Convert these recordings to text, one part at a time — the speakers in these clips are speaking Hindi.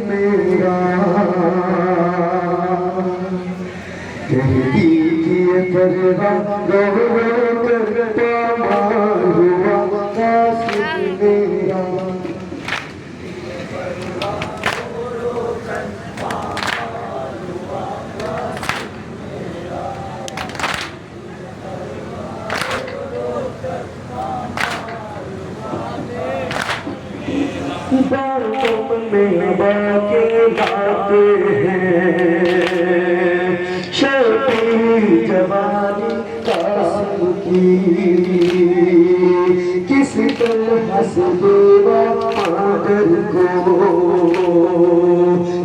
मेरा कहती थी परवा रो रो कर पामाल हुआ कासिम मेरा बातों में बातें बाते हैं शर्ती जवानी कासिम की किस तरह से देवा पागल को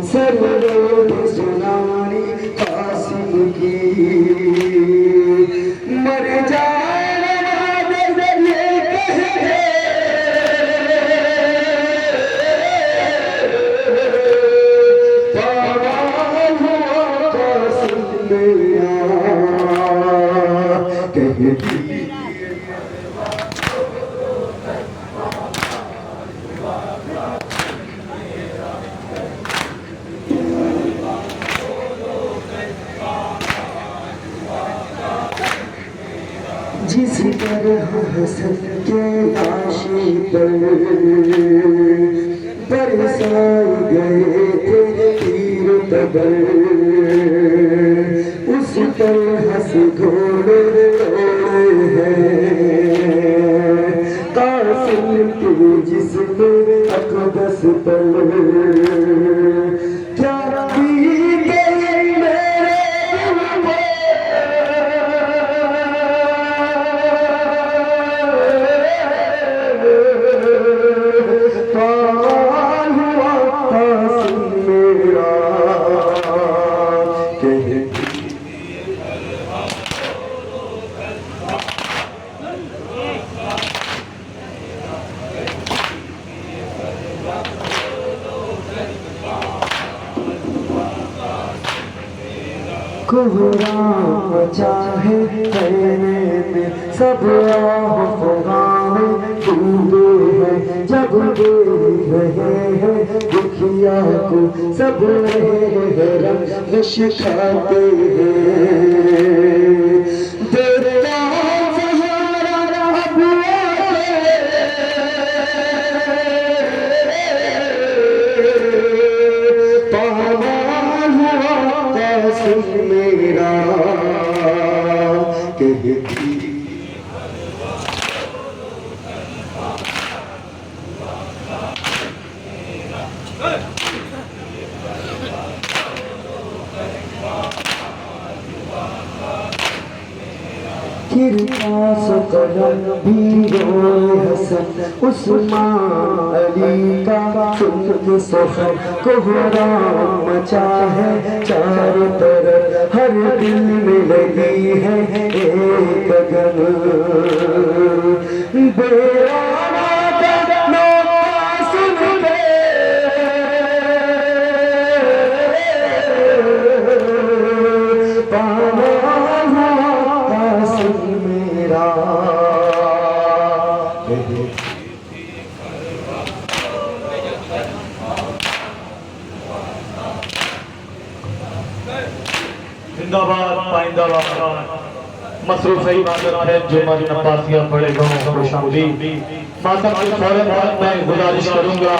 सरलोट सुनानी कासिम की मर जाए जिस तरह हसन के लाशे पर बरसाए गए थे तीर तबर उस तरह से घोड़े दौड़े हैं कासिम के जिस्म अक़दस पर क्या कोहराम चाहे कहने में सब अफ़गान डूबे हैं जब देख रहे हैं दुखिया को सब रंजिश खाते हैं देता मेरा कहती किरपास कदम भी रोए हसन उस्मान अली का सुन के सफर कोहराम मचा है चारों तरफ हर दिल में लगी है एक गगन बेराना गगनों का सुन ले जिंदाबाद पाइंदाबाद मसरूफ सही बात है जो हमारी नपासियां पड़े गाँव शामिल मातम के फौरन बाद मैं गुजारिश करूंगा